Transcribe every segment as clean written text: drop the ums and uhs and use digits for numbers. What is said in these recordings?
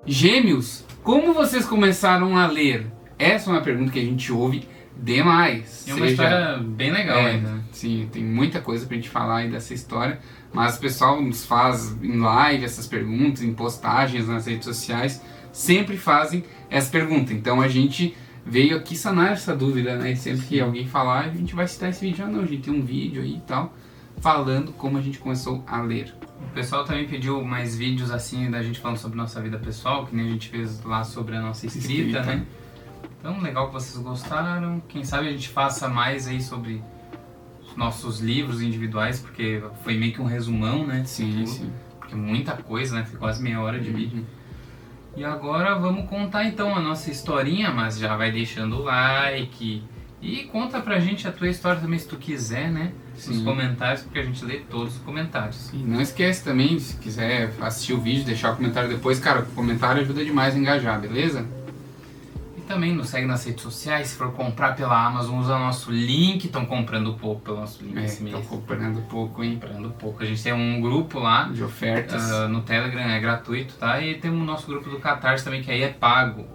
Gêmeos, como vocês começaram a ler? Essa é uma pergunta que a gente ouve demais. É uma história bem legal ainda. Sim, tem muita coisa pra gente falar aí dessa história, mas o pessoal nos faz em live essas perguntas, em postagens nas redes sociais, sempre fazem essa pergunta. Então a gente veio aqui sanar essa dúvida, né? Sempre que alguém falar, a gente vai citar esse vídeo. Não, a gente tem um vídeo aí e tal, falando como a gente começou a ler. O pessoal também pediu mais vídeos assim da gente falando sobre nossa vida pessoal, que nem a gente fez lá sobre a nossa escrita, né? Então, legal que vocês gostaram. Quem sabe a gente faça mais aí sobre os nossos livros individuais, porque foi meio que um resumão, né? Sim, sim. Porque muita coisa, né? Foi quase meia hora de vídeo. E agora vamos contar então a nossa historinha, mas já vai deixando o like e conta pra gente a tua história também se tu quiser, né? Nos comentários, porque a gente lê todos os comentários. E não esquece também, se quiser assistir o vídeo, deixar o comentário depois, cara, o comentário ajuda demais a engajar, beleza? E também nos segue nas redes sociais, se for comprar pela Amazon, usa nosso link, estão comprando pouco pelo nosso link esse mês. Estão comprando pouco, hein? Comprando pouco. A gente tem um grupo lá de ofertas no Telegram, é gratuito, tá? E temos o nosso grupo do Catarse também, que aí é pago.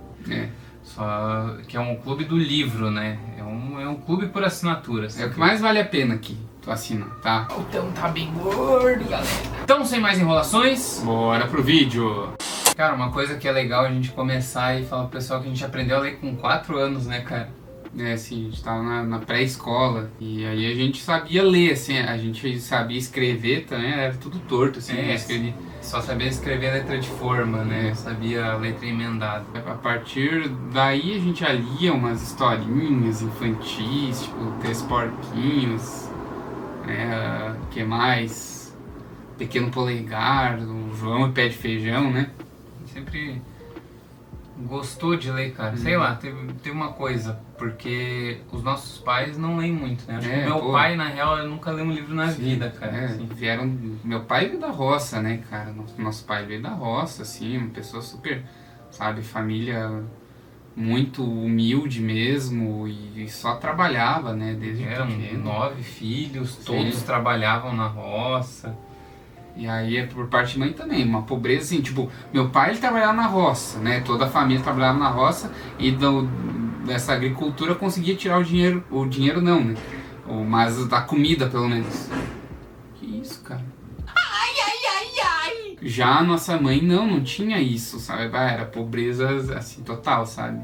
Só que é um clube do livro, né? É um clube por assinatura. Assim. É o que mais vale a pena aqui, tu assina, tá? Então tá bem gordo, galera. Então, sem mais enrolações, bora pro vídeo! Cara, uma coisa que é legal a gente começar e falar pro pessoal que a gente aprendeu a ler com 4 anos, né, cara? Sim, a gente tava na pré-escola e aí a gente sabia ler, assim, a gente sabia escrever também, era tudo torto, assim, só sabia escrever a letra de forma, né? Sabia a letra emendada. A partir daí a gente já lia umas historinhas infantis, tipo Três Porquinhos, que mais? Pequeno Polegar, o João e Pé de Feijão, né? Sempre gostou de ler, cara. Sei lá, teve uma coisa, porque os nossos pais não leem muito, né? Acho que meu pai, na real, nunca leu um livro na vida, cara. Assim. Meu pai veio da roça, né, cara? Nosso pai veio da roça, assim, uma pessoa super, sabe, família muito humilde mesmo e só trabalhava, né, desde pequeno. 9 filhos, todos trabalhavam na roça. E aí, por parte de mãe também, uma pobreza assim, tipo, meu pai ele trabalhava na roça, né, toda a família trabalhava na roça e dessa agricultura conseguia tirar o dinheiro não, né, mas da comida pelo menos. Que isso, cara? Ai! Já a nossa mãe não tinha isso, sabe, era pobreza assim, total, sabe.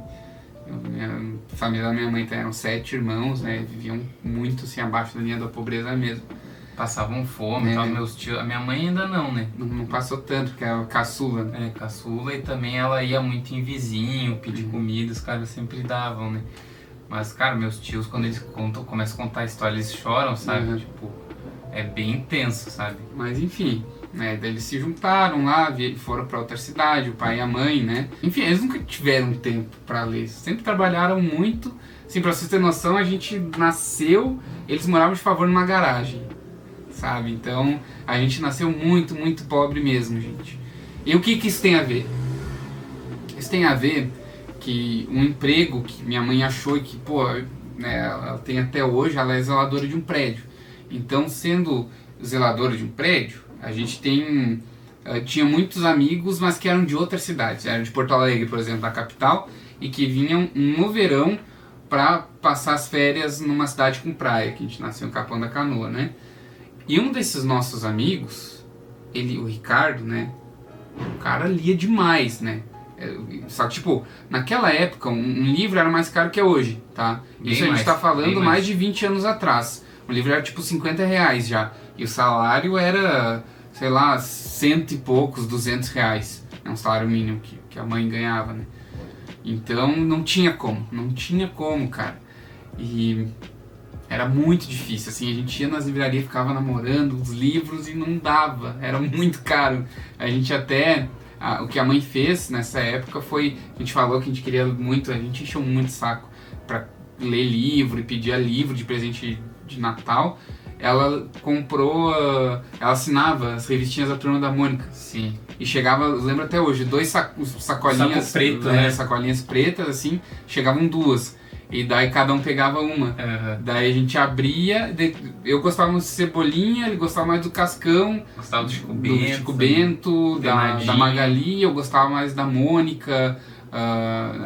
A família da minha mãe eram 7 irmãos, né, viviam muito assim abaixo da linha da pobreza mesmo. Passavam fome, meus tios. A minha mãe ainda não, né? Não passou tanto, porque era caçula. Né? Caçula, e também ela ia muito em vizinho, pedir comida, os caras sempre davam, né? Mas, cara, meus tios, quando eles começam a contar a história, eles choram, sabe? Tipo, é bem intenso, sabe? Mas, enfim, né? Daí eles se juntaram lá, foram pra outra cidade, o pai e a mãe, né? Enfim, eles nunca tiveram tempo pra ler, sempre trabalharam muito. Assim, pra vocês terem noção, a gente nasceu, eles moravam de favor numa garagem. Sabe? Então, a gente nasceu muito, muito pobre mesmo, gente. E o que isso tem a ver? Isso tem a ver que um emprego que minha mãe achou e que, né, ela tem até hoje, ela é zeladora de um prédio. Então, sendo zeladora de um prédio, a gente tinha muitos amigos, mas que eram de outras cidades. Eram de Porto Alegre, por exemplo, da capital, e que vinham no verão para passar as férias numa cidade com praia, que a gente nasceu em Capão da Canoa, né? E um desses nossos amigos, o Ricardo, né, o cara lia demais, né, só que, tipo, naquela época, um livro era mais caro que é hoje, tá? Isso a gente tá falando mais de 20 anos atrás. O livro era, tipo, R$50 já, e o salário era, sei lá, 100 e poucos, R$200, é um salário mínimo que a mãe ganhava, né? Então, não tinha como, cara, e era muito difícil, assim, a gente ia nas livrarias, ficava namorando os livros e não dava, era muito caro. A gente até, o que a mãe fez nessa época foi, a gente falou que a gente queria muito, a gente encheu muito saco pra ler livro e pedia livro de presente de Natal. Ela comprou, ela assinava as revistinhas da Turma da Mônica. Sim. E chegava, lembro até hoje, 2 sacolinhas, preto, né? Sacolinhas pretas, assim, chegavam 2. E daí cada um pegava uma. Daí a gente abria, eu gostava mais de Cebolinha, ele gostava mais do Cascão. Gostava do Chico Bento, da Magali, eu gostava mais da Mônica.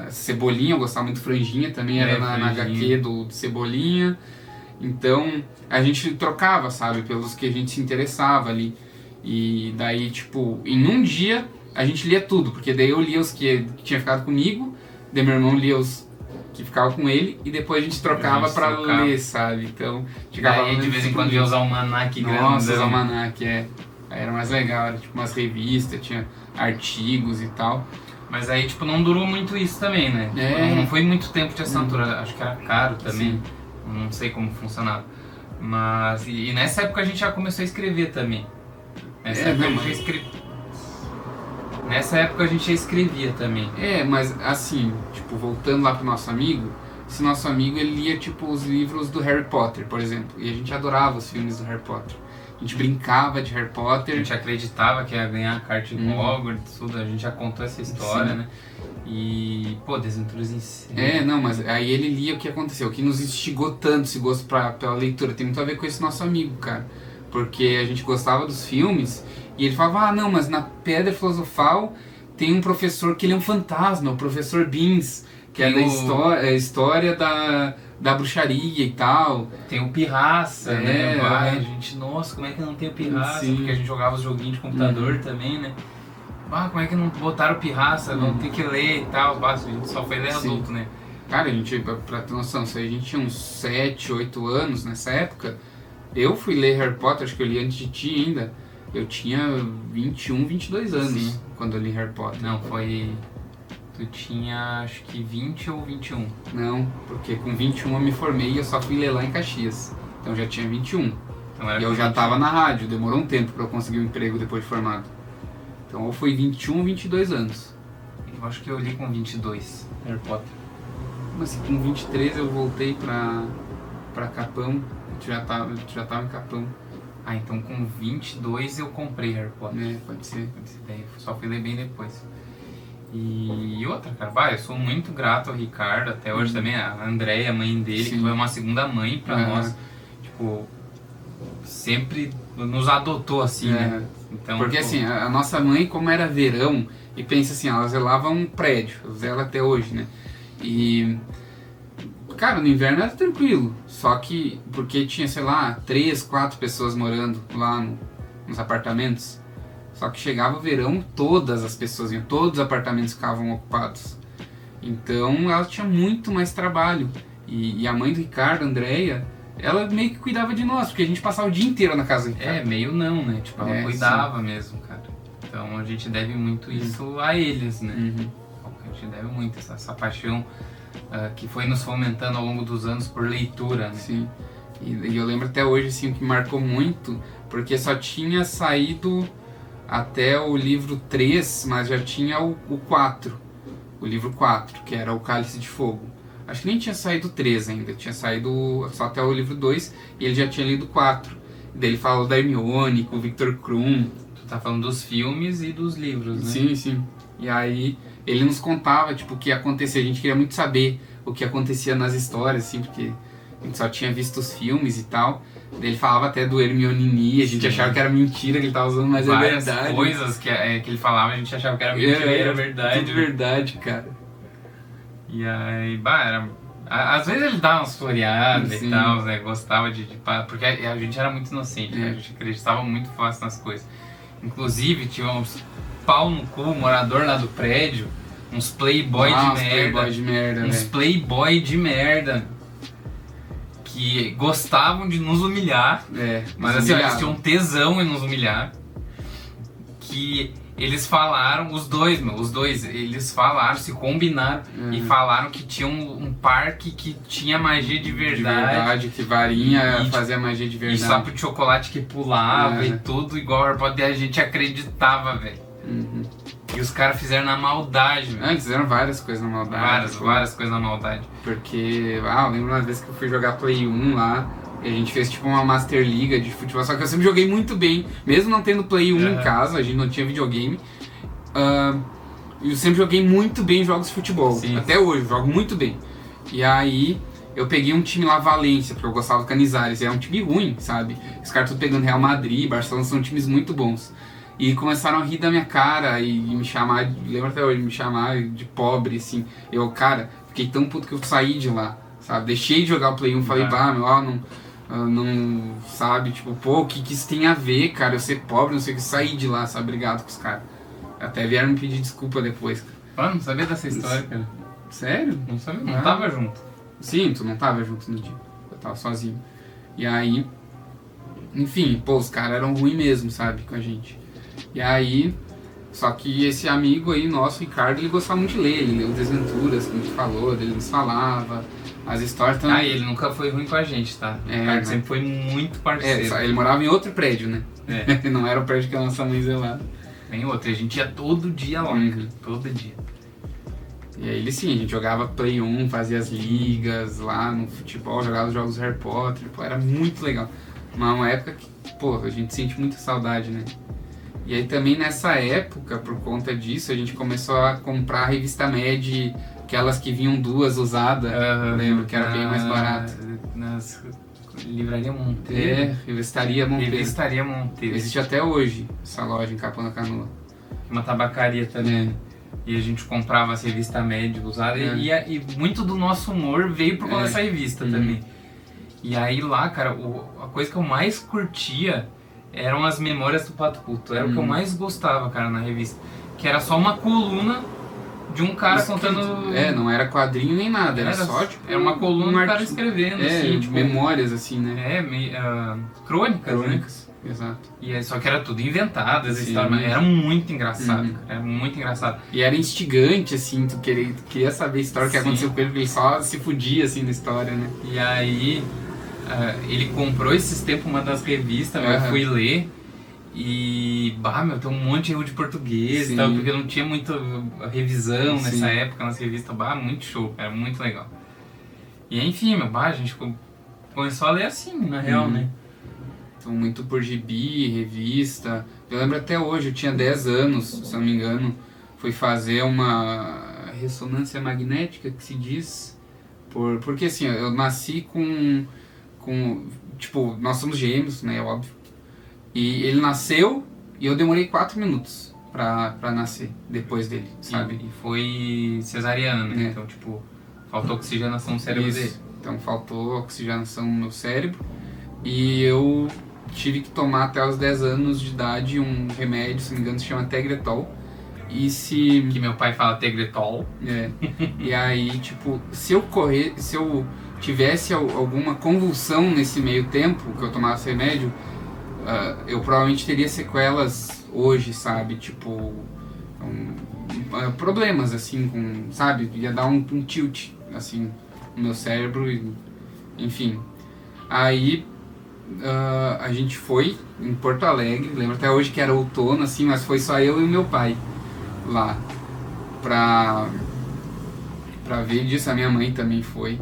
Cebolinha, eu gostava muito do Franjinha, também era na HQ do Cebolinha. Então a gente trocava, sabe, pelos que a gente se interessava ali. E daí, tipo, em um dia a gente lia tudo, porque daí eu lia os que tinha ficado comigo, daí meu irmão lia os que ficava com ele, e depois a gente trocava pra ler, sabe? Então, chegava de vez em quando ia usar o almanac grandão. Nossa, o almanac, Aí era mais legal, era tipo umas revistas, tinha artigos e tal. Mas aí, tipo, não durou muito isso também, né? Não foi muito tempo de assinatura, acho que era caro também. Sim. Não sei como funcionava. Mas, e nessa época a gente já começou a escrever também. Nessa época a gente já escrevia também. Mas assim, tipo, voltando lá pro nosso amigo, esse nosso amigo ele lia tipo os livros do Harry Potter, por exemplo, e a gente adorava os filmes do Harry Potter. A gente brincava de Harry Potter. A gente acreditava que ia ganhar a carta de Hogwarts, tudo, a gente já contou essa história, né? E, pô, Desventuras em Série. Mas aí ele lia o que aconteceu, o que nos instigou tanto esse gosto pela leitura, tem muito a ver com esse nosso amigo, cara. Porque a gente gostava dos filmes e ele falava, não, mas na Pedra Filosofal tem um professor que ele é um fantasma, o professor Beans, que é da história da bruxaria e tal. Tem o Pirraça, né? A gente, nossa, como é que não tem o Pirraça? Sim. Porque a gente jogava os joguinhos de computador também, né? Como é que não botaram o Pirraça? Vamos ter que ler e tal. A gente só foi ler adulto, né? Cara, a gente, pra ter noção, se a gente tinha uns 7, 8 anos nessa época, eu fui ler Harry Potter, acho que eu li antes de ti ainda. Eu tinha 21, 22 anos quando eu li Harry Potter. Não, foi... Tu tinha, acho que 20 ou 21. Não, porque com 21 eu me formei e eu só fui ler lá em Caxias. Então eu já tinha 21. Então, e eu já tava na rádio, demorou um tempo pra eu conseguir um emprego depois de formado. Então eu fui 21, 22 anos. Eu acho que eu li com 22, Harry Potter. Mas com 23 eu voltei pra Capão, eu já tava em Capão. Então com 22 eu comprei Harry Potter. Pode ser. Só fui ler bem depois. E outra, cara, eu sou muito grato ao Ricardo, até hoje também, a Andréia, a mãe dele, que foi uma segunda mãe pra nós. Tipo, sempre nos adotou assim, né? Então, porque assim, a nossa mãe, como era verão, e pensa assim, ela zelava um prédio, zela até hoje, né? E, cara, no inverno era tranquilo, só que, porque tinha, sei lá, 3, 4 pessoas morando lá nos apartamentos. Só que chegava o verão, todas as pessoas iam, todos os apartamentos ficavam ocupados. Então ela tinha muito mais trabalho. E a mãe do Ricardo, a Andréia, ela meio que cuidava de nós, porque a gente passava o dia inteiro na casa do Ricardo. Meio não, né? Tipo, ela cuidava mesmo, cara. Então a gente deve muito isso a eles, né? A gente deve muito essa paixão que foi nos fomentando ao longo dos anos por leitura, né? Sim. E eu lembro até hoje, assim, o que marcou muito, porque só tinha saído até o livro 3, mas já tinha o 4, o livro 4, que era o Cálice de Fogo. Acho que nem tinha saído o 3 ainda, tinha saído só até o livro 2, e ele já tinha lido o 4. Daí ele falou da Hermione, com o Victor Krum. Tu tá falando dos filmes e dos livros, né? Sim, sim. E aí ele nos contava, tipo, o que acontecia. A gente queria muito saber o que acontecia nas histórias, assim, porque a gente só tinha visto os filmes e tal. Ele falava até do Hermione, a gente achava que era mentira que ele tava usando, mas várias é verdade. Coisas que ele falava, a gente achava que era mentira, era verdade. Tudo verdade, cara. E aí, às vezes ele dava umas floreadas e tal, né? Gostava porque a gente era muito inocente, né? A gente acreditava muito fácil nas coisas. Inclusive, tinha uns pau no cu, morador lá do prédio, uns playboy de merda. Uns playboy de merda. Que gostavam de nos humilhar, mas assim, eles tinham tesão em nos humilhar. Que eles falaram, os dois, eles falaram, se combinaram e falaram que tinha um parque que tinha magia de verdade. Que varinha fazia magia de verdade. E sapo de chocolate que pulava e tudo igual Harry Potter, a gente acreditava, velho. E os caras fizeram na maldade, velho. Eles fizeram várias coisas na maldade. Várias coisas na maldade. Porque, eu lembro uma vez que eu fui jogar Play 1 lá, e a gente fez tipo uma Master Liga de futebol, só que eu sempre joguei muito bem, mesmo não tendo Play 1 em casa, a gente não tinha videogame. Eu sempre joguei muito bem jogos de futebol, até hoje, eu jogo muito bem. E aí eu peguei um time lá, Valência, porque eu gostava do Canizares. E é um time ruim, sabe? Os caras tudo pegando Real Madrid, Barcelona, são times muito bons. E começaram a rir da minha cara e me chamar, lembro até hoje, me chamar de pobre, assim. Eu, cara, fiquei tão puto que eu saí de lá, sabe? Deixei de jogar o Play 1, falei, meu, não, sabe? Tipo, pô, o que isso tem a ver, cara? Eu ser pobre, não sei o que, saí de lá, sabe? Obrigado com os caras. Até vieram me pedir desculpa depois, cara. Ah, não sabia dessa história, cara. Sério? Não sabia, não tava junto. Sim, tu não tava junto no dia. Eu tava sozinho. E aí, enfim, pô, os caras eram ruins mesmo, sabe, com a gente. E aí, só que esse amigo aí, nosso, Ricardo, ele gostava muito de ler. Ele leu Desventuras, como tu falou, ele nos falava, as histórias também. Ah, e ele nunca foi ruim com a gente, tá? O Ricardo sempre foi muito parceiro. Ele morava em outro prédio, né? Não era o prédio que a nossa mãe zelava. Tem outro, a gente ia todo dia lá, todo dia. E aí ele sim, a gente jogava Play 1, fazia as ligas lá no futebol, jogava os jogos do Harry Potter, pô, era muito legal. Uma época que, pô, a gente sente muita saudade, né? E aí também nessa época, por conta disso, a gente começou a comprar a revista Mad, aquelas que vinham duas usadas, lembro, que era bem mais barato. Livraria Monteiro. Revistaria Monteiro. Revistaria Monteiro. Existe até hoje essa loja em Capão da Canoa. Uma tabacaria também. E a gente comprava essa revista média usada e muito do nosso humor veio por conta dessa revista também. E aí lá, cara, a coisa que eu mais curtia eram as memórias do Pato Culto. Era o que eu mais gostava, cara, na revista. Que era só uma coluna de um cara contando... não era quadrinho nem nada, era só tipo... Era uma coluna do cara escrevendo, assim, tipo... memórias, assim, né? Crônicas, né? Exato. E só que era tudo inventado, essa história, mas era muito engraçado, cara, era muito engraçado. E era instigante, assim, tu queria saber a história que aconteceu com ele, porque ele só se fudia, assim, na história, né? E aí, ele comprou esses tempos uma das revistas, eu fui ler, e, tem um monte de erro de português e tal, porque não tinha muita revisão nessa época nas revistas, muito show, era muito legal. E enfim, a gente começou a ler assim, na real, né? Então, muito por gibi, revista. Eu lembro até hoje, eu tinha 10 anos, se não me engano, fui fazer uma ressonância magnética, que se diz, porque assim, eu nasci com tipo, nós somos gêmeos, né, é óbvio, e ele nasceu e eu demorei 4 minutos pra nascer depois dele, sabe? E foi cesariana, né? Então, tipo, faltou oxigenação no cérebro dele. Então, faltou oxigenação no meu cérebro e eu tive que tomar até os 10 anos de idade um remédio, se não me engano, se chama Tegretol. Que meu pai fala Tegretol. E aí, tipo, se eu tivesse alguma convulsão nesse meio tempo que eu tomava esse remédio, eu provavelmente teria sequelas hoje, sabe? Tipo, problemas, assim, sabe? Ia dar um tilt, assim, no meu cérebro, enfim. Aí... a gente foi em Porto Alegre, lembro até hoje que era outono, assim, mas foi só eu e o meu pai lá pra ver disso. A minha mãe também foi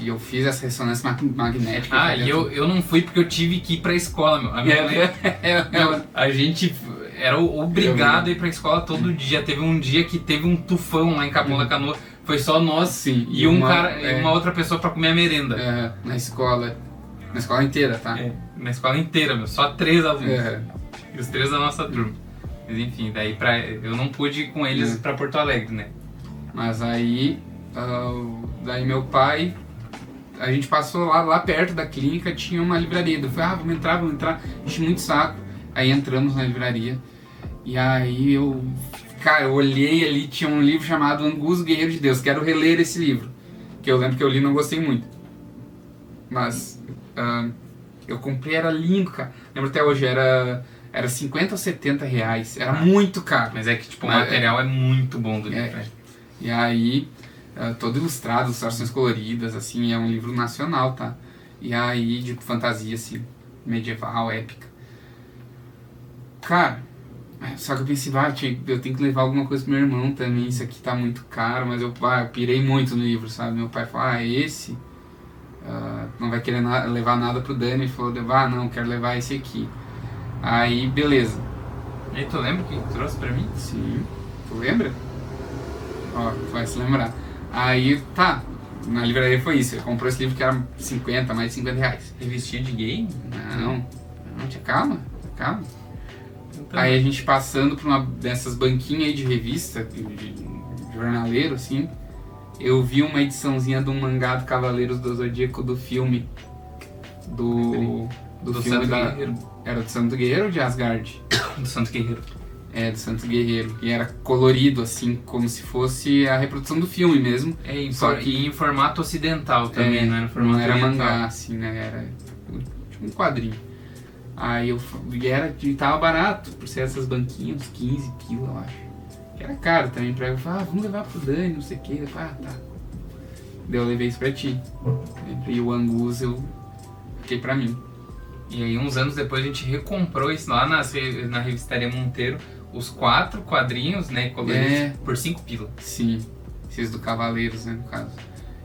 e eu fiz essa ressonância magnética. E eu não fui porque eu tive que ir pra escola, meu. A minha mãe, a gente era obrigado a ir pra escola todo dia. Teve um dia que teve um tufão lá em Capão da Canoa, foi só nós e uma outra pessoa pra comer a merenda. Na escola inteira, tá? Na escola inteira, meu. Só 3 alunos. E os 3 da nossa turma. Mas enfim, daí eu não pude ir com eles pra Porto Alegre, né? Mas aí, daí meu pai, a gente passou lá perto da clínica, tinha uma livraria. Eu falei, vamos entrar. Enchi muito saco. Aí entramos na livraria. E aí eu olhei ali, tinha um livro chamado Angus, Guerreiro de Deus. Quero reler esse livro. Que eu lembro que eu li e não gostei muito. Mas... eu comprei, era lindo, cara. Lembro até hoje, era 50 ou 70 reais. Era muito caro. Mas é que tipo, o material é muito bom do livro. E aí, todo ilustrado, ilustrações coloridas, assim, é um livro nacional, tá? E aí, de fantasia, assim, medieval, épica. Cara, só que eu pensei, eu tenho que levar alguma coisa pro meu irmão também, isso aqui tá muito caro, mas eu pirei muito no livro, sabe? Meu pai falou, esse... não vai querer levar nada pro Dani. Ele falou, não, quero levar esse aqui. Aí, beleza. E tu lembra que trouxe pra mim? Sim. Tu lembra? Tu vai se lembrar. Aí, tá, na livraria foi isso. Ele comprou esse livro que era mais de 50 reais. Revistinha de game? Não, tia, calma. Então, Aí a gente passando por uma dessas banquinhas aí de revista, de jornaleiro, assim, eu vi uma ediçãozinha de um mangá do Cavaleiros do Zodíaco do filme. Do filme Santo Guerreiro. Era do Santo Guerreiro ou de Asgard? Do Santo Guerreiro. É, do Santo Guerreiro. E era colorido, assim, como se fosse a reprodução do filme mesmo. Só que em formato ocidental também, não era formato não era oriental. mangá, assim, né? Era tipo um quadrinho. Aí e tava barato, por ser essas banquinhas, uns 15 pila, eu acho. Que era caro também, pra eu falar, vamos levar pro Dani, não sei o que. Eu falei, tá. Daí eu levei isso pra ti. E o Angus eu fiquei pra mim. E aí uns anos depois a gente recomprou isso lá na revistaria Monteiro, os 4 quadrinhos, né, coloridos, por 5 pila. Sim, esses do Cavaleiros, né, no caso.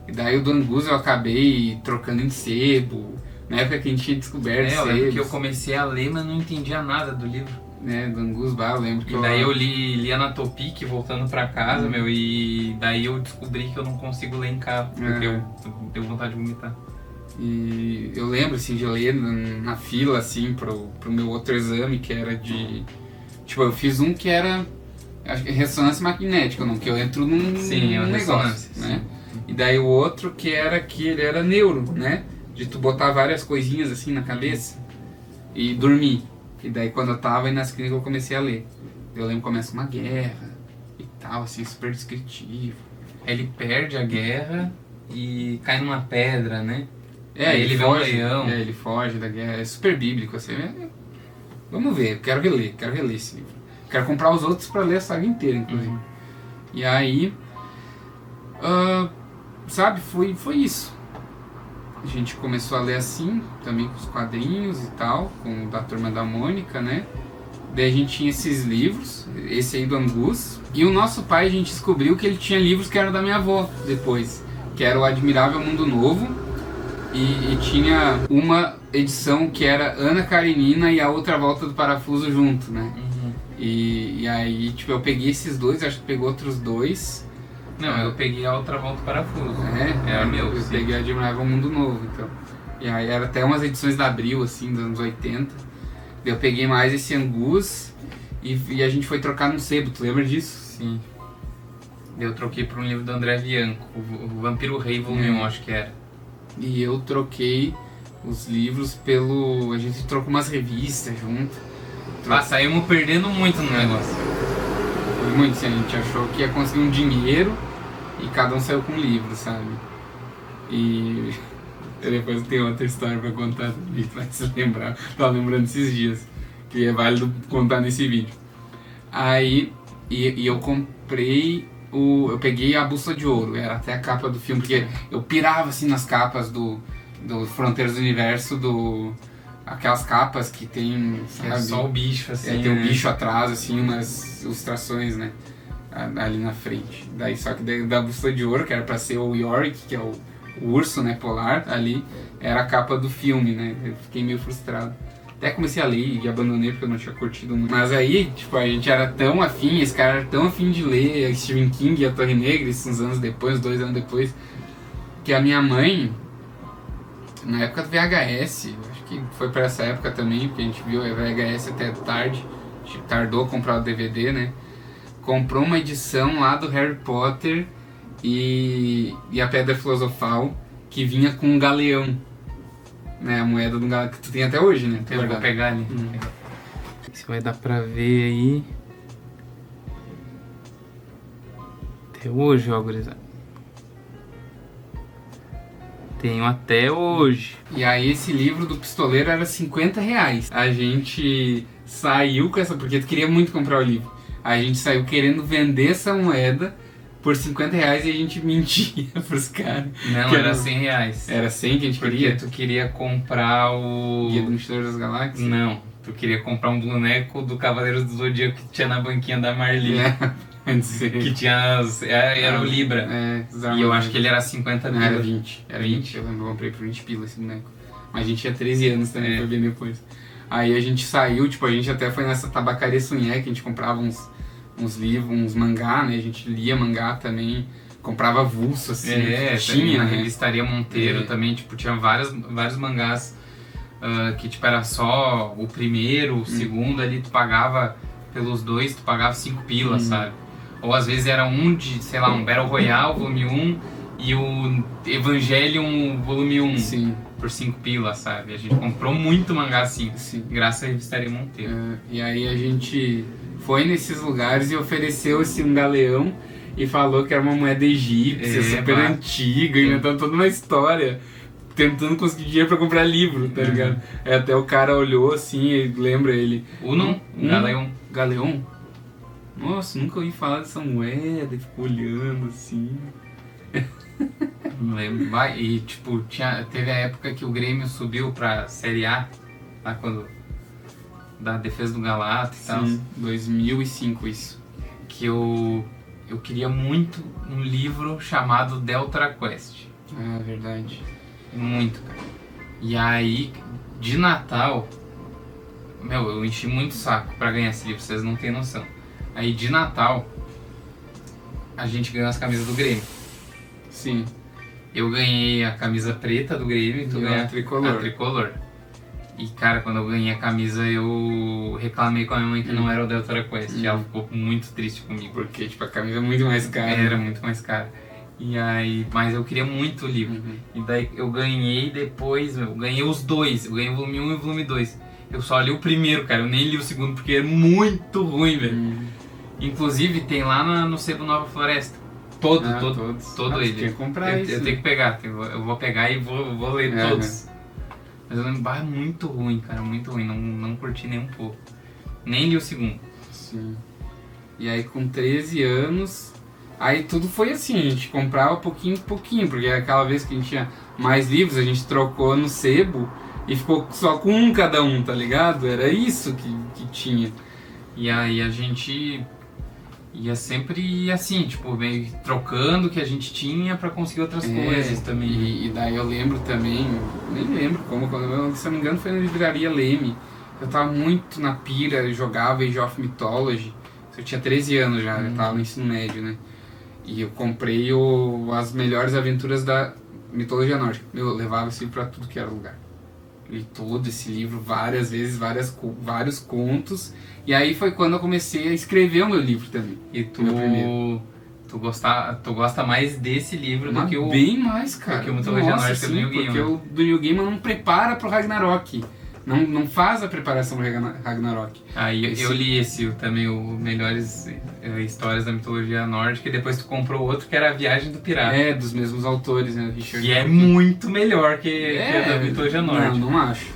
E daí o do Angus eu acabei trocando em sebo, na época que a gente tinha descoberto eu lembro sebos. que eu comecei a ler, mas não entendia nada do livro. Né, do Angus, eu lembro que E daí eu lia na Topic voltando pra casa, e daí eu descobri que eu não consigo ler em carro, porque eu tenho vontade de vomitar. E eu lembro, assim, de ler na fila, assim, pro meu outro exame, que era de... Tipo, eu fiz um que era acho que ressonância magnética, não, que eu entro num negócio, né? E daí o outro que ele era neuro, né? De tu botar várias coisinhas assim na cabeça e dormir. E daí quando eu tava aí nas clínicas eu comecei a ler. Eu lembro que começa uma guerra e tal, assim, super descritivo. Ele perde a guerra e cai numa pedra, né? Aí ele vê um leão. Ele foge da guerra, é super bíblico, assim. Vamos ver, eu quero reler esse livro. Quero comprar os outros pra ler a saga inteira, inclusive. E aí, sabe, foi isso. A gente começou a ler assim, também com os quadrinhos e tal, com o da Turma da Mônica, né? Daí a gente tinha esses livros, esse aí do Angus. E o nosso pai, a gente descobriu que ele tinha livros que eram da minha avó depois. Que era o Admirável Mundo Novo. E tinha uma edição que era Ana Karenina e a outra Volta do Parafuso junto, né? E aí, tipo, eu peguei esses dois, acho que pegou outros dois. Não, eu peguei a outra Volta do Parafuso. Era meu. Eu peguei Admirável Mundo Novo, então. E aí era até umas edições da Abril, assim, dos anos 80. Eu peguei mais esse Angus e a gente foi trocar no sebo, tu lembra disso? Sim. Eu troquei por um livro do André Bianco, o Vampiro Rei Volume 1, acho que era. E eu troquei os livros pelo... A gente trocou umas revistas junto. Saímos perdendo muito no negócio. Foi muito, assim, a gente achou que ia conseguir um dinheiro e cada um saiu com um livro, sabe? E depois tem outra história pra contar também, pra se lembrar. Tava lembrando esses dias, que é válido contar nesse vídeo. Aí, e eu comprei... Eu peguei a Bússola de Ouro, era até a capa do filme, porque eu pirava assim nas capas do Fronteiras do Universo, aquelas capas que tem, sabe, só o bicho assim, tem o bicho atrás, assim, umas ilustrações, né, ali na frente. Daí só que da Bússola de Ouro, que era pra ser o Yorick, que é o urso, né, polar, ali era a capa do filme, né. Eu fiquei meio frustrado. Até comecei a ler e abandonei porque eu não tinha curtido muito. Mas aí, tipo, a gente era tão afim, esse cara era tão afim de ler Stephen King e a Torre Negra, uns anos depois, 2 anos depois, que a minha mãe, na época do VHS, acho que foi pra essa época também, porque a gente viu a VHS até tarde, a gente tardou a comprar o DVD, né? Comprou uma edição lá do Harry Potter e a Pedra Filosofal, que vinha com um galeão. Né, a moeda do galeão, que tu tem até hoje, né? Eu vou pegar ali. Se vai dar pra ver aí. Até hoje, ó, gurizada. Tenho até hoje. E aí esse livro do pistoleiro era 50 reais. A gente saiu com essa, porque tu queria muito comprar o livro. A gente saiu querendo vender essa moeda por 50 reais e a gente mentia pros caras. Não, era 100 reais. Era 100 que a gente queria? Porque tu queria comprar o... Guia do Mochileiro das Galáxias? Não, tu queria comprar um boneco do Cavaleiros do Zodíaco que tinha na banquinha da Marli. Que tinha era o Libra. E eu acho que ele era 50 pila. Era 20. Era 20? Eu lembro, eu comprei por 20 pila esse boneco. Mas a gente tinha 13 anos também, foi bem depois. Aí a gente saiu, tipo, a gente até foi nessa tabacaria Sunhé, que a gente comprava uns livros, uns mangá, né? A gente lia mangá também comprava avulso, assim. Tinha na né? revistaria Monteiro também, tipo, tinha vários mangás que, tipo, era só o primeiro, o segundo ali, tu pagava pelos dois, tu pagava 5 pilas, sabe? Ou às vezes era um de, sei lá, um Battle Royale, volume 1, e o Evangelion, volume 1, Sim. por 5 pilas, sabe? A gente comprou muito mangá assim, Sim. graças à revistaria Monteiro. E aí a gente foi nesses lugares e ofereceu um galeão e falou que era uma moeda egípcia, super antiga, inventando toda uma história, tentando conseguir dinheiro pra comprar livro, tá ligado? Aí até o cara olhou assim e lembra ele. Galeão? Nossa, nunca ouvi falar dessa moeda, e ficou olhando assim. Não lembro. E tipo, teve a época que o Grêmio subiu pra Série A, lá quando. Da defesa do Galata e tal. Sim, 2005 isso. Que eu queria muito um livro chamado Delta Quest. Ah, verdade. Muito, cara. E aí, de Natal, eu enchi muito o saco pra ganhar esse livro, vocês não têm noção. Aí de Natal, a gente ganhou as camisas do Grêmio. Sim. Eu ganhei a camisa preta do Grêmio e tu ganhou a tricolor. E cara, quando eu ganhei a camisa, eu reclamei com a minha mãe que não era o Delta Quest. E ela ficou muito triste comigo. Porque tipo, a camisa é muito mais cara. Era muito mais cara. E aí, mas eu queria muito o livro. E daí eu ganhei depois, eu ganhei os dois. Eu ganhei o volume 1 e o volume 2. Eu só li o primeiro, cara. Eu nem li o segundo porque é muito ruim, velho. Inclusive tem lá no Sebo Nova Floresta. Todo ele. Tem que comprar isso. Eu tenho que pegar. Eu vou pegar e vou ler todos. Mas eu lembro, é muito ruim, cara. Muito ruim. Não curti nem um pouco. Nem li o segundo. Sim. E aí com 13 anos... Aí tudo foi assim, a gente comprava pouquinho em pouquinho, porque aquela vez que a gente tinha mais livros, a gente trocou no sebo e ficou só com um cada um, tá ligado? Era isso que tinha. E aí a gente ia sempre assim, tipo, meio trocando o que a gente tinha pra conseguir outras coisas também. E daí eu lembro também, nem lembro como, se eu não me engano foi na livraria Leme. Eu tava muito na pira, eu jogava Age of Mythology, eu tinha 13 anos já, eu tava no ensino médio, né? E eu comprei as melhores aventuras da mitologia nórdica. Eu levava esse livro pra tudo que era lugar. Li todo esse livro várias vezes, vários contos. E aí foi quando eu comecei a escrever o meu livro também. E tu gosta mais desse livro do que o... Bem mais, cara. Do que o Mitologia Nórdica do New Game. Porque o do New Game não prepara pro Ragnarok. Não faz a preparação pro Ragnarok. Eu li também, o Melhores Histórias da Mitologia Nórdica, e depois tu comprou outro que era A Viagem do Pirata. Dos mesmos autores, né? Richard e é muito melhor que a da Mitologia Nórdica. Não acho.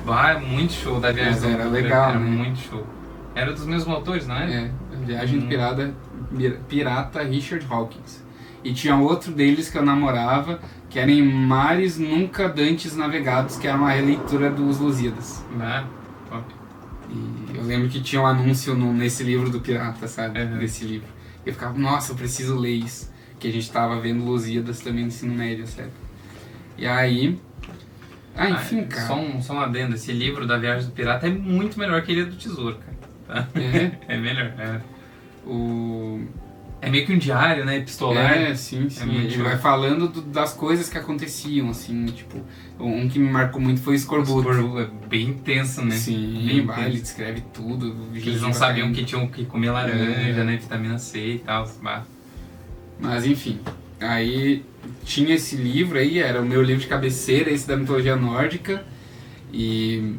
É muito show da Viagem do Pirata. Era legal, Era né? muito show. Era dos mesmos autores, não é? A Viagem do Pirata Richard Hawkins. E tinha outro deles que eu namorava, que era Em Mares Nunca Dantes Navegados, que era uma releitura dos Lusíadas. Top. E eu lembro que tinha um anúncio nesse livro do Pirata, sabe? Desse livro. E eu ficava, nossa, eu preciso ler isso. Que a gente tava vendo Lusíadas também no ensino médio, sabe? E aí... enfim, cara. Só um adendo, esse livro da Viagem do Pirata é muito melhor que Ilha do Tesouro, cara. Tá? É melhor. É meio que um diário, né? Epistolar. Sim. Ele vai falando das coisas que aconteciam, assim, tipo... Um que me marcou muito foi o Escorbuto. É bem intenso, né? Sim, ele descreve tudo. Eles não sabiam que tinham que comer laranja, né? Vitamina C e tal. Mas, enfim. Aí tinha esse livro aí, era o meu livro de cabeceira, esse da mitologia nórdica. E...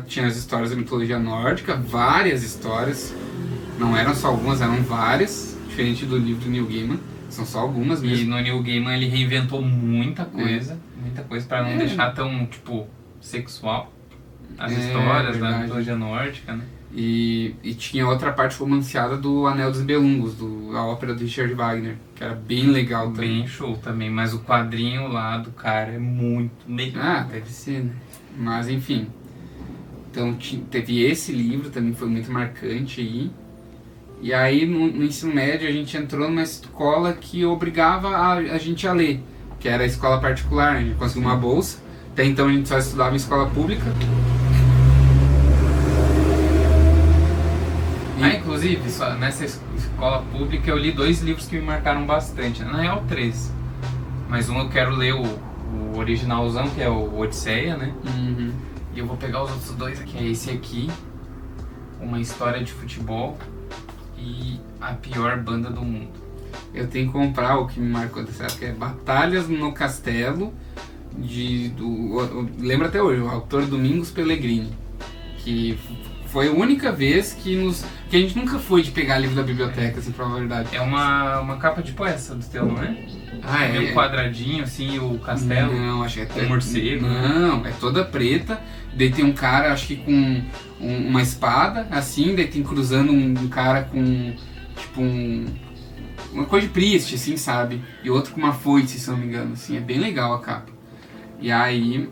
tinha as histórias da mitologia nórdica, várias histórias. Não eram só algumas, eram várias, diferente do livro do Neil Gaiman, são só algumas mesmo. E no Neil Gaiman ele reinventou muita coisa pra não deixar tão, tipo, sexual as histórias da mitologia nórdica, né? E tinha outra parte romanceada do Anel dos Nibelungos, a ópera do Richard Wagner, que era bem legal também. Bem show também, mas o quadrinho lá do cara é muito melhor. Deve ser, né? Mas enfim, então teve esse livro, também foi muito marcante aí. E aí no ensino médio a gente entrou numa escola que obrigava a gente a ler, que era a escola particular, a gente conseguiu uma bolsa, até então a gente só estudava em escola pública. Inclusive, nessa escola pública eu li 2 livros que me marcaram bastante. Na real, 3. Mas um eu quero ler o originalzão, que é o Odisseia, né? Uhum. E eu vou pegar os outros 2 aqui. É esse aqui, Uma História de Futebol, e A Pior Banda do Mundo. Eu tenho que comprar o que me marcou dessa época, é Batalhas no Castelo, lembro até hoje, o autor Domingos Pellegrini, que foi a única vez que a gente nunca foi de pegar livro da biblioteca, assim, pra falar a verdade. É uma capa tipo essa do teu, não é? É meio quadradinho, assim, o castelo. Não, acho que é um morcego. Não, é toda preta. Daí tem um cara, acho que com uma espada, assim, daí tem cruzando um cara com, tipo, uma coisa de Priest, assim, sabe? E outro com uma foice, se não me engano, assim, é bem legal a capa. E aí,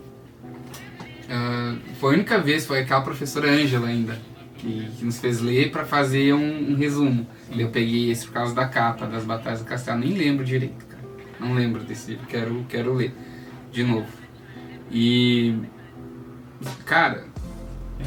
foi a única vez, foi aquela professora Ângela ainda, que nos fez ler pra fazer um resumo. Eu peguei esse por causa da capa, das Batalhas do Castelo, nem lembro direito, cara. Não lembro desse livro, quero ler de novo. E, cara...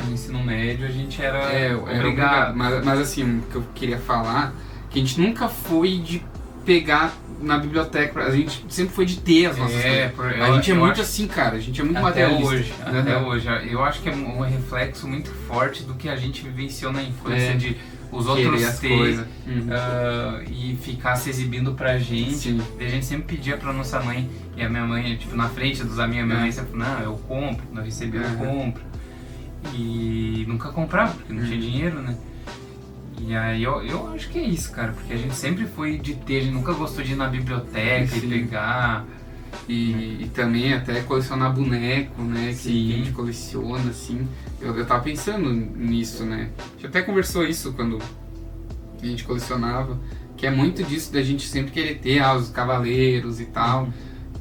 No ensino médio a gente era obrigado. Mas assim, o que eu queria falar, que a gente nunca foi de pegar na biblioteca, a gente sempre foi de ter as nossas coisas. A gente é muito assim, cara, a gente é muito materialista. Até hoje. Eu acho que é um reflexo muito forte do que a gente vivenciou na infância, de os outros ter e ficar se exibindo pra gente. Sim. E a gente sempre pedia pra nossa mãe, e a minha mãe, tipo, na frente dos amigos, minha mãe sempre falou, não, eu compro, não recebi, eu compro. E nunca comprava, porque não tinha dinheiro, né? E aí eu acho que é isso, cara, porque a gente sempre foi de ter, a gente nunca gostou de ir na biblioteca e pegar. E também até colecionar boneco, né? Que a gente coleciona, assim. Eu tava pensando nisso, né? A gente até conversou isso quando a gente colecionava, que é muito disso da gente sempre querer ter os cavaleiros e tal.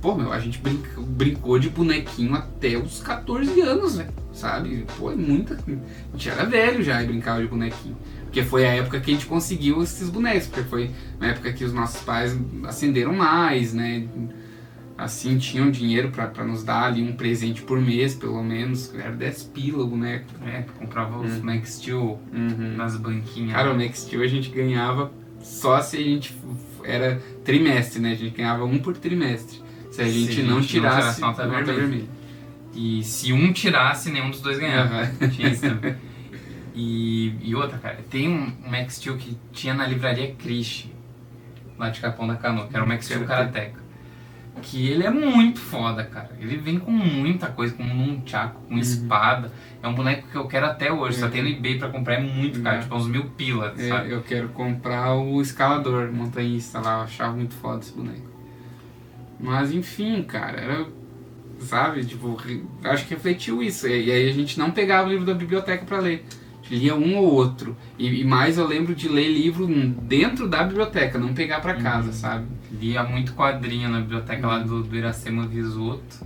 Pô, a gente brincou de bonequinho até os 14 anos, velho, sabe? Pô, a gente era velho já e brincava de bonequinho. Porque foi a época que a gente conseguiu esses bonecos, porque foi na época que os nossos pais acenderam mais, né? Assim, tinham dinheiro pra nos dar ali um presente por mês, pelo menos. Era 10 pila o boneco. Comprava os Max Steel nas banquinhas. Cara, o Max Steel a gente ganhava só se a gente era trimestre, né? A gente ganhava um por trimestre. Se a gente não tirasse nota vermelha. E se um tirasse, nenhum dos dois ganhava. Tinha isso também. E outra, cara, tem um Max Steel que tinha na livraria Christie, lá de Capão da Canoa, que era o Max Steel Karateka. Que ele é muito foda, cara. Ele vem com muita coisa, com nunchaku, com espada. É um boneco que eu quero até hoje, só tem no eBay pra comprar, é muito caro, tipo uns 1000 pila, sabe? Eu quero comprar o escalador, montanhista lá, eu achava muito foda esse boneco. Mas enfim, cara, era, sabe, tipo, acho que refletiu isso. E aí a gente não pegava o livro da biblioteca pra ler. A gente lia um ou outro. E mais eu lembro de ler livro dentro da biblioteca, não pegar pra casa, sabe? Lia muito quadrinho na biblioteca lá do Iracema Visoto.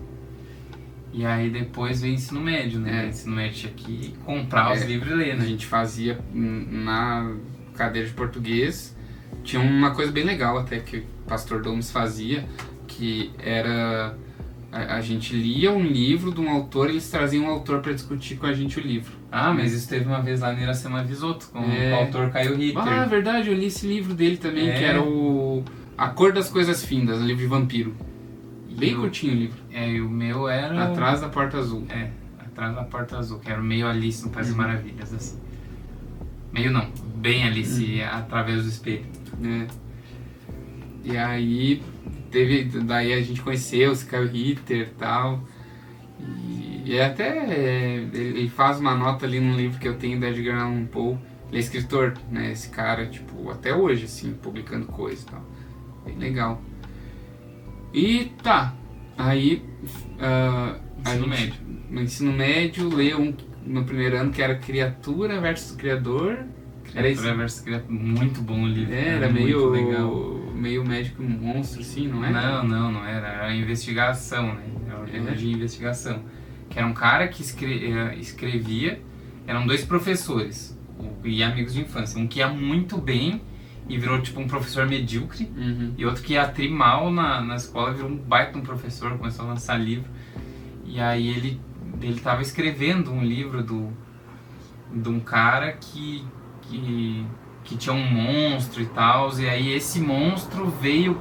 E aí depois veio ensino médio, né? Ensino médio tinha que comprar os livros e ler, né? A gente fazia na cadeira de português. Tinha uma coisa bem legal até que o pastor Domes fazia, que era... A gente lia um livro de um autor e eles traziam um autor para discutir com a gente o livro. Mas isso teve uma vez lá no Iracema Visoto, com o autor Caio Ritter. Ah, verdade, eu li esse livro dele também, que era A Cor das Coisas Findas, um livro de vampiro. Bem curtinho o livro. E o meu era... Atrás da Porta Azul. Atrás da Porta Azul, que era meio Alice no País das Maravilhas, assim. Meio não, bem Alice, através do espelho. E aí... daí a gente conheceu o Caio Ritter e tal. E até ele faz uma nota ali num livro que eu tenho da Edgar Allan Poe. Ele é escritor, né? Esse cara, tipo, até hoje, assim, publicando coisa e tal. Bem legal. E tá. Aí no ensino médio leu no primeiro ano que era Criatura versus Criador. Criatura versus Criador, muito bom o livro. Era meio legal. Meio médico monstro, assim, não é? Não era. Era investigação, né? Era um livro de investigação. Que era um cara que escrevia, eram 2 professores e amigos de infância. Um que ia muito bem e virou tipo um professor medíocre, e outro que ia mal na escola, virou um baita um professor, começou a lançar livro. E aí ele tava escrevendo um livro de um cara que que tinha um monstro e tal, e aí esse monstro veio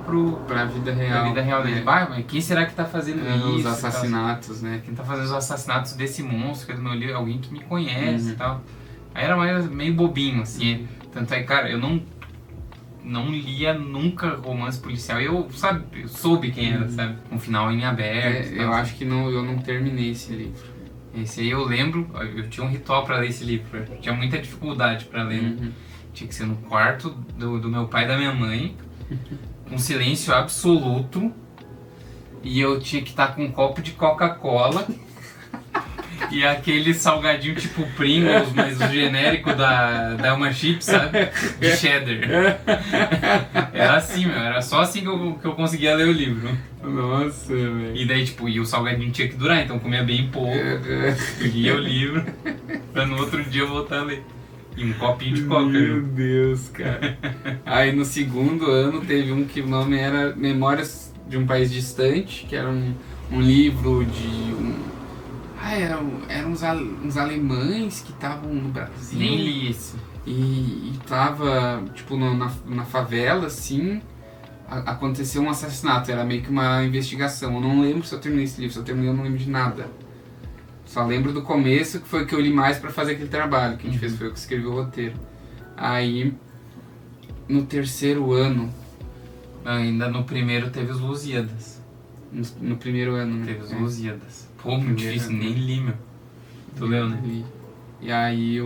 pra vida pra real. vida real dele. Bah, mas quem será que tá fazendo isso? Os assassinatos, né? Quem tá fazendo os assassinatos desse monstro que é do meu livro? Alguém que me conhece e tal. Aí era meio bobinho, assim. Tanto é, cara, eu não lia nunca romance policial. Eu soube quem era, sabe? Um final em aberto. Eu acho que eu não terminei esse livro. Esse aí eu lembro, eu tinha um ritual pra ler esse livro. Eu tinha muita dificuldade pra ler, né? Tinha que ser no quarto do meu pai e da minha mãe, com silêncio absoluto, e eu tinha que estar com um copo de Coca-Cola e aquele salgadinho tipo Pringles, mas o genérico da Dalma Chips, sabe? De cheddar. Era assim, meu, era só assim que eu conseguia ler o livro. Nossa, velho. E daí, tipo, e o salgadinho tinha que durar, então eu comia bem pouco, lia o livro, pra no outro dia eu voltar a ler. E um copinho de coca. Meu Deus, cara. Aí no segundo ano teve um que o nome era Memórias de um País Distante, que era um livro de eram uns alemães que estavam no Brasil. Nem li esse. E tava, tipo, na favela, assim, aconteceu um assassinato. Era meio que uma investigação. Eu não lembro se eu terminei esse livro. Se eu terminei, eu não lembro de nada. Só lembro do começo, que foi o que eu li mais pra fazer aquele trabalho que a gente fez, foi eu que escrevi o roteiro. Aí, no terceiro ano... Ainda no primeiro teve os Lusíadas. No primeiro ano, né? Teve os Lusíadas. Pô, muito difícil, nem li, meu. Tu leu, né? Li. E aí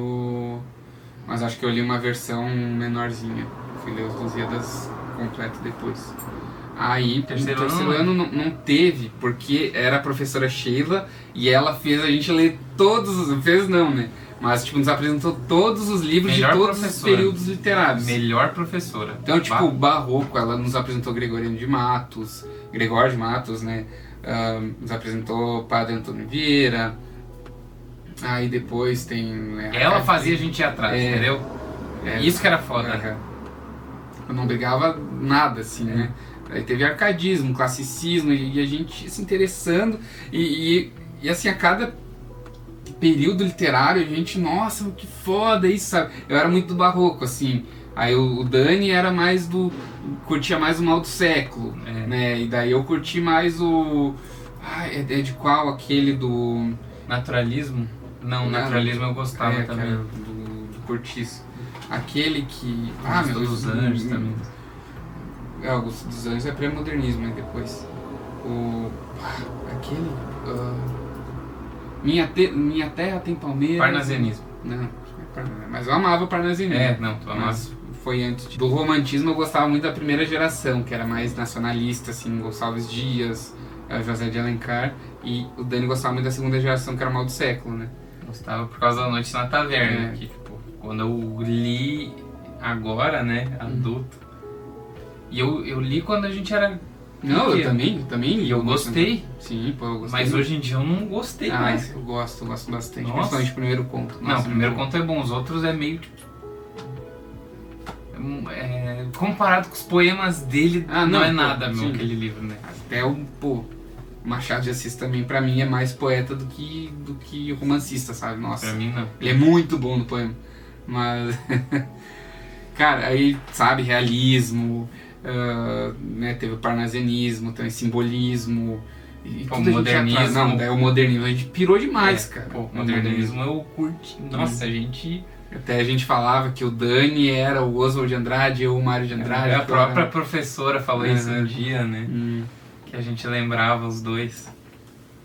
Mas acho que eu li uma versão menorzinha. Fui ler os Lusíadas completo depois. Aí, no terceiro ano não teve, porque era a professora Sheila e ela fez a gente ler fez não, né? Mas, tipo, nos apresentou todos os livros de todos os períodos literários. Melhor professora. Então, tipo, Barroco, ela nos apresentou Gregório de Matos, né? Nos apresentou Padre Antônio Vieira. Aí depois tem... Ela fazia a gente ir atrás, entendeu? Isso que era foda. Eu não brigava nada, assim, né? Aí teve arcadismo, classicismo, e a gente se interessando, e assim, a cada período literário, a gente, nossa, que foda isso, sabe? Eu era muito do barroco, assim, aí o Dani era mais curtia mais o mal do século, né? E daí eu curti mais é de qual? Aquele do... Naturalismo? Não, naturalismo eu gostava também. Do Cortiço. Aquele que... Dos Anjos também. Augusto dos Anjos é pré-modernismo, né? Depois. Aquele. Minha Terra tem Palmeiras. Parnasianismo. Não, mas eu amava o parnasianismo. Tu amava. Mas foi antes. Do romantismo eu gostava muito da primeira geração, que era mais nacionalista, assim, Gonçalves Dias, José de Alencar. E o Dani gostava muito da segunda geração, que era Mal do Século, né? Gostava por causa da Noite na Taverna, que, tipo, quando eu li agora, né, adulto. E eu li quando a gente era... Não, eu também li. E eu gostei. Sim, pô, eu gostei. Mas hoje em dia eu não gostei mais. Eu gosto bastante. Nossa. Principalmente o primeiro conto. Não, o primeiro conto é bom, os outros é meio tipo... comparado com os poemas dele, não é nada, aquele livro, né? Até Machado de Assis também, pra mim, é mais poeta do que romancista, sabe? Nossa. Pra mim, não. Ele é muito bom no poema. Mas... Cara, aí, sabe, realismo... né, teve o parnasianismo, também simbolismo e o modernismo. O modernismo a gente pirou demais, cara. O modernismo eu curti. Nossa, até a gente falava que o Dani era o Oswald de Andrade e eu o Mário de Andrade. A própria professora falou isso um dia, né? Que a gente lembrava os dois.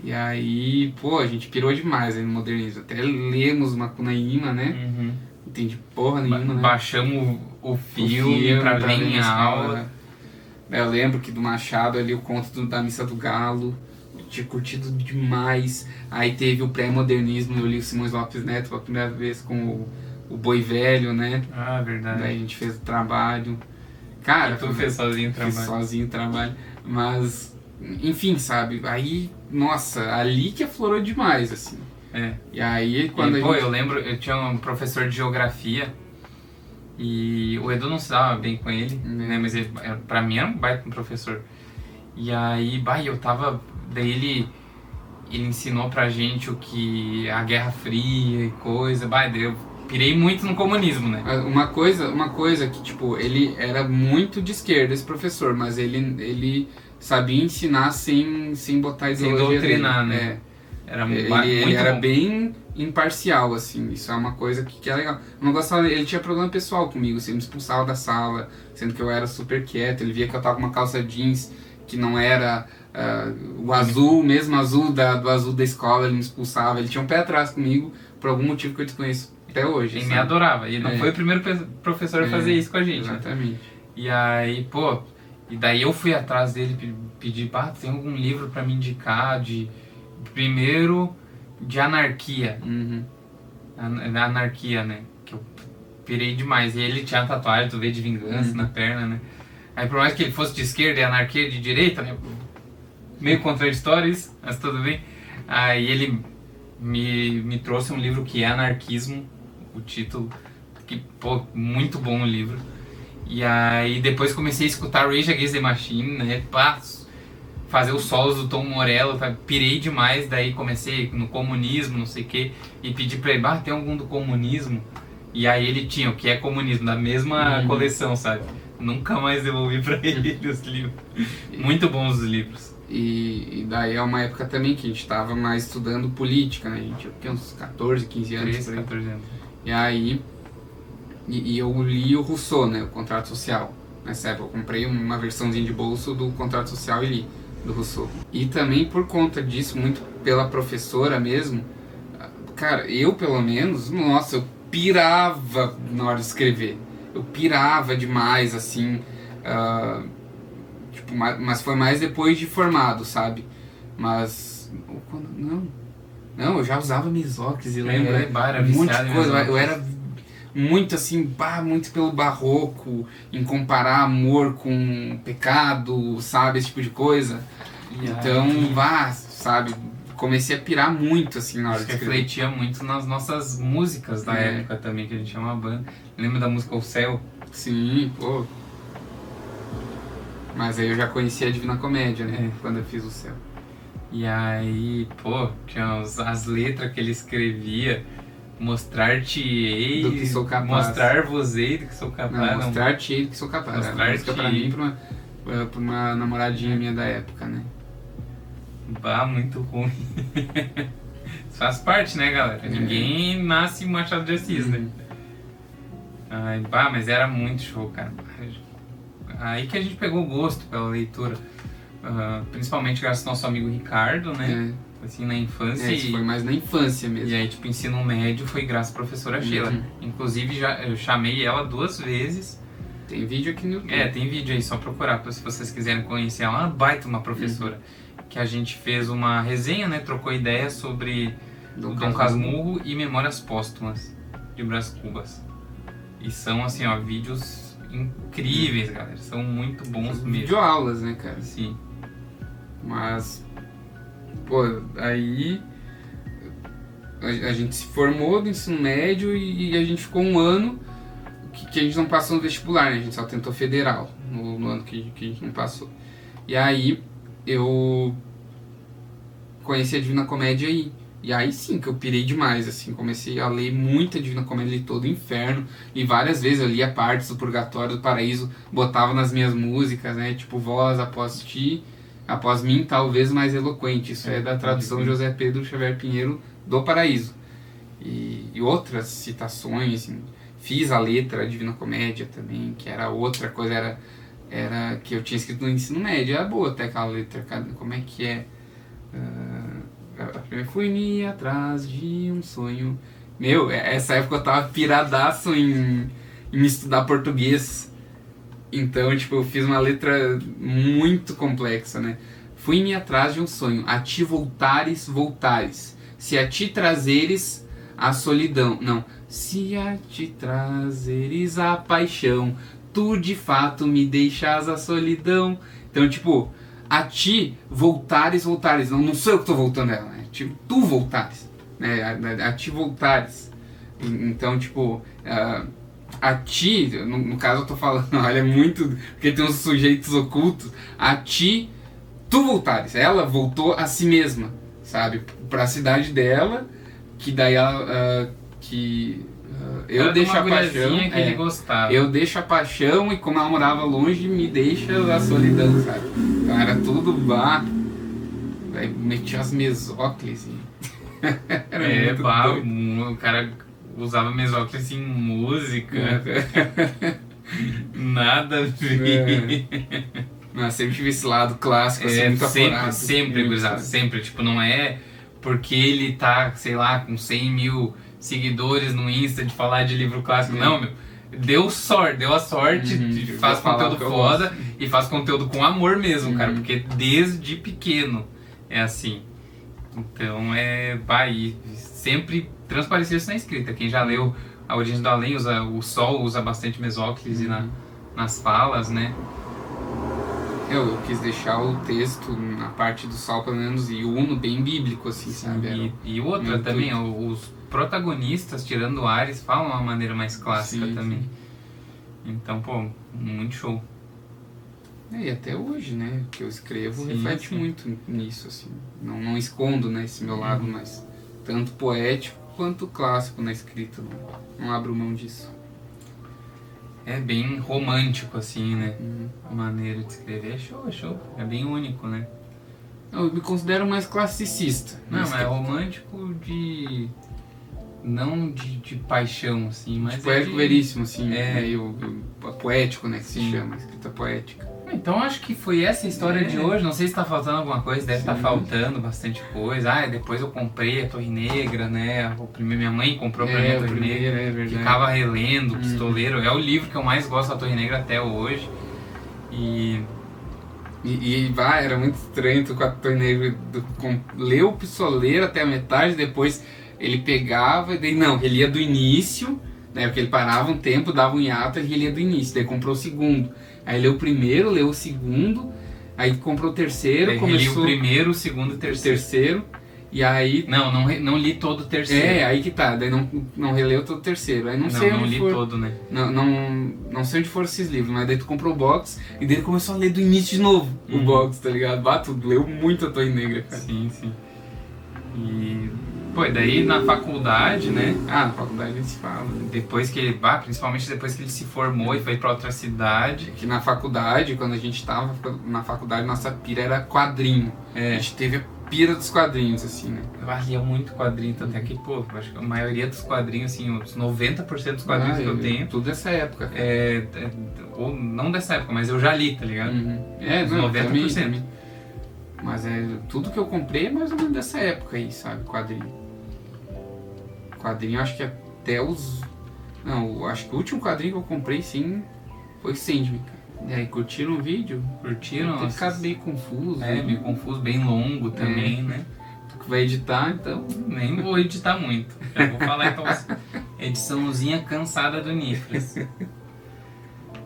E aí, a gente pirou demais aí no modernismo. Até lemos Macunaíma, né? Não entendi porra nenhuma, né? Baixamos o filme pra ver em aula. Eu lembro que do Machado ali, o conto da Missa do Galo, eu tinha curtido demais. Aí teve o pré-modernismo, eu li o Simões Lopes Neto pela primeira vez com o Boi Velho, né? Ah, verdade. Daí a gente fez o trabalho. Cara, tu fez sozinho o trabalho. Fiz sozinho o trabalho. Mas, enfim, sabe? Aí, nossa, ali que aflorou demais, assim. E aí, quando eu lembro, eu tinha um professor de geografia e o Edu não se dava bem com ele, né? Mas ele, pra mim era um baita professor. E aí, eu tava... Daí ele ensinou pra gente o que... a Guerra Fria e coisa. Daí pirei muito no comunismo, né? Uma coisa que, tipo, ele era muito de esquerda, esse professor, mas ele sabia ensinar sem botar ideologia. Sem doutrinar, dele. né? Era Ele era bom. bem imparcial, assim, isso é uma coisa que é legal. Eu não gostava, ele tinha problema pessoal comigo, assim, ele me expulsava da sala, sendo que eu era super quieto, ele via que eu tava com uma calça jeans que não era o azul, mesmo azul do azul da escola, ele me expulsava, ele tinha um pé atrás comigo, por algum motivo que eu desconheço até hoje. Ele me adorava, e não foi o primeiro professor a fazer isso com a gente. Exatamente. Né? E aí, pô, e daí eu fui atrás dele, pedir, tem algum livro pra me indicar primeiro de anarquia. Anarquia, né? Que eu pirei demais. E ele tinha tatuagem do V de Vingança na perna, né? Aí por mais que ele fosse de esquerda e anarquia de direita, né? Meio contraditório isso, mas tudo bem. Aí ele me trouxe um livro que é Anarquismo, o título, que, pô, muito bom o livro. E aí depois comecei a escutar Rage Against the Machine, né? Fazer os solos do Tom Morello, pirei demais, daí comecei no comunismo, não sei o que, e pedi pra ele, tem algum do comunismo? E aí ele tinha o que é comunismo, da mesma coleção, sabe? Nunca mais devolvi pra ele os livros. Muito bons os livros. E daí é uma época também que a gente tava mais estudando política, né? A gente tinha uns 14, 15 anos. 13, 14 anos. E aí, eu li o Rousseau, né? O Contrato Social. Nessa época eu comprei uma versãozinha de bolso do Contrato Social e li. Do Rousseau. E também por conta disso, muito pela professora mesmo, cara, eu pelo menos, nossa, eu pirava na hora de escrever. Eu pirava demais, assim, tipo, mas foi mais depois de formado, sabe? Mas, não, eu já usava Misox e lembra, um monte de coisa, eu era muito assim, muito pelo barroco, em comparar amor com pecado, sabe, esse tipo de coisa. Então, sabe, comecei a pirar muito assim na hora de escrever. Refletia muito nas nossas músicas da época também, que a gente tinha uma banda. Lembra da música O Céu? Sim, pô. Mas aí eu já conhecia a Divina Comédia, né, quando eu fiz O Céu. E aí, pô, tinha as letras que ele escrevia. Mostrar-te-ei do que sou capaz. Mostrar-vos-ei do que sou capaz. Não, mostrar-te-ei do que sou capaz. Mostrar-te música pra mim e pra uma namoradinha minha da época, né? Muito ruim. Isso faz parte, né, galera? Ninguém nasce Machado de Assis, né? Mas era muito show, cara. Aí que a gente pegou gosto pela leitura. Principalmente graças ao nosso amigo Ricardo, né? Assim, na infância. Isso foi mais na infância mesmo. E aí, tipo, ensino médio foi graças à professora Sheila. Inclusive, eu chamei ela 2 vezes. Tem vídeo aqui no YouTube. Tem vídeo aí, só procurar se vocês quiserem conhecer. Ela é uma baita uma professora. Que a gente fez uma resenha, né? Trocou ideias sobre o Dom Casmurro e Memórias Póstumas de Brás Cubas. E são, assim, vídeos incríveis, galera. São muito bons mesmo. Videoaulas, né, cara? Sim. Mas... Pô, aí a gente se formou do ensino médio e a gente ficou um ano que a gente não passou no vestibular, né? A gente só tentou federal no ano que a gente não passou. E aí eu conheci a Divina Comédia aí. E aí sim que eu pirei demais, assim, comecei a ler muita Divina Comédia, li todo o Inferno, e várias vezes eu lia partes do Purgatório, do Paraíso, botava nas minhas músicas, né? Tipo, voz após ti, após mim, talvez mais eloquente. Isso é da tradução de José Pedro Xavier Pinheiro do Paraíso. E outras citações, assim. Fiz a letra da Divina Comédia também, que era outra coisa, era que eu tinha escrito no ensino médio. Era boa até aquela letra, como é que é? Fui-me atrás de um sonho. Meu, essa época eu tava piradaço em estudar português. Então, tipo, eu fiz uma letra muito complexa, né? Fui-me atrás de um sonho, a ti voltares, se a ti trazeres a solidão. Não, se a ti trazeres a paixão, tu de fato me deixas a solidão. Então, tipo, a ti voltares, não sou eu que tô voltando ela, né? Tipo, tu voltares, né? A ti voltares. Então, tipo... a ti, no caso eu tô falando, olha, muito, porque tem uns sujeitos ocultos, a ti, tu voltares, ela voltou a si mesma, sabe, pra cidade dela, que daí ela, Eu deixo a paixão. Que ele gostava. Eu deixo a paixão e como ela morava longe, me deixa a solidão, sabe? Então era tudo bar. Aí metia as mesóclises. O cara usava mesóclise em música. Nada a ver. Mas sempre tive esse lado clássico, assim, muito aforado. Sempre, gurizada, sempre. Tipo, não é porque ele tá, sei lá, com 100 mil seguidores no Insta de falar de livro clássico. Não, meu. Deu a sorte, faz conteúdo foda e faz conteúdo com amor mesmo, cara. Porque desde pequeno é assim. Então vai sempre transparecer isso na escrita. Quem já leu A Origem do Além, o Sol usa bastante mesóclise nas falas, né? Eu quis deixar o texto na parte do Sol, pelo menos, e uno bem bíblico, assim, sabe? E outra também, os protagonistas, tirando o Ares, falam uma maneira mais clássica também. Sim. Então, pô, muito show. E até hoje, né, que eu escrevo reflete muito nisso, assim. Não escondo, né, esse meu lado mais tanto poético quanto clássico na escrita. Não abro mão disso. É bem romântico, assim, né? A maneira de escrever é show. É bem único, né? Eu me considero mais classicista. Não, mas é romântico de... Não de paixão, assim, mas... Poético veríssimo, assim. Poético, né, que se chama, escrita poética. Então acho que foi essa a história de hoje. Não sei se tá faltando alguma coisa, deve estar faltando bastante coisa. Depois eu comprei a Torre Negra, né? Minha mãe comprou pra mim a Torre Negra. Ficava relendo, Pistoleiro. É o livro que eu mais gosto da Torre Negra até hoje. Era muito estranho tu com a Torre Negra. Leu o Pistoleiro até a metade, depois ele pegava e daí ele ia do início, né? Porque ele parava um tempo, dava um hiato e ele ia do início. Daí comprou o segundo. Aí leu o primeiro, leu o segundo, aí comprou o terceiro, começou... Li o primeiro, o segundo e o terceiro. E aí... Não li todo o terceiro. Aí que tá, daí não releu todo o terceiro. Aí não li todo, né? Não sei onde foram esses livros, mas daí tu comprou o box e daí tu começou a ler do início de novo o box, tá ligado? Tu leu muito a Torre Negra, cara. Sim. E daí na faculdade, né? Na faculdade a gente se fala. Depois que principalmente depois que ele se formou e foi pra outra cidade. Que na faculdade, quando a gente tava na faculdade, nossa pira era quadrinho. A gente teve a pira dos quadrinhos, assim, né? Eu lia muito quadrinho, até que, acho que a maioria dos quadrinhos, assim, os 90% dos quadrinhos que eu tenho... Tudo dessa época. Ou não dessa época, mas eu já li, tá ligado? Os 90%. Também. Mas tudo que eu comprei é mais ou menos dessa época aí, sabe? Quadrinho, acho que até os... Não, acho que o último quadrinho que eu comprei, sim, foi Sandman. E aí, curtiram o vídeo? Curtiram? Tem ficado meio confuso. Meio confuso, bem longo também, né? Tu que vai editar, então... Nem vou editar muito. Já vou falar, então, ediçãozinha cansada do Nifras.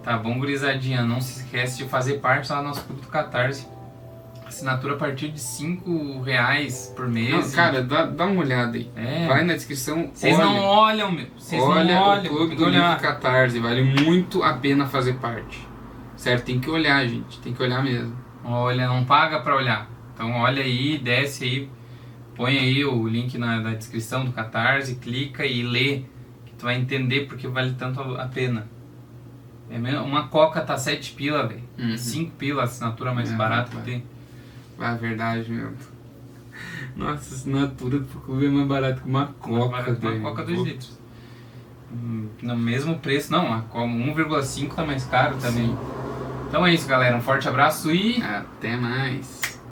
Tá bom, gurizadinha? Não se esquece de fazer parte lá do nosso clube do Catarse. Assinatura a partir de R$5 por mês. Não, cara, dá uma olhada aí. Vai na descrição. Vocês não olham, meu. Vocês não olham. O Clube do Livro Catarse. Vale muito a pena fazer parte. Certo? Tem que olhar, gente. Tem que olhar mesmo. Olha, não paga pra olhar. Então olha aí, desce aí. Põe aí o link na descrição do Catarse. Clica e lê. Que tu vai entender porque vale tanto a pena. Uma coca tá 7 pila, velho. 5 pila, a assinatura mais barata que tem. É verdade, meu. Nossa, a assinatura do clube é mais barata que uma coca. Uma coca 2 litros. No mesmo preço, não, a 1,5 tá mais caro também. Então é isso, galera. Um forte abraço e... até mais.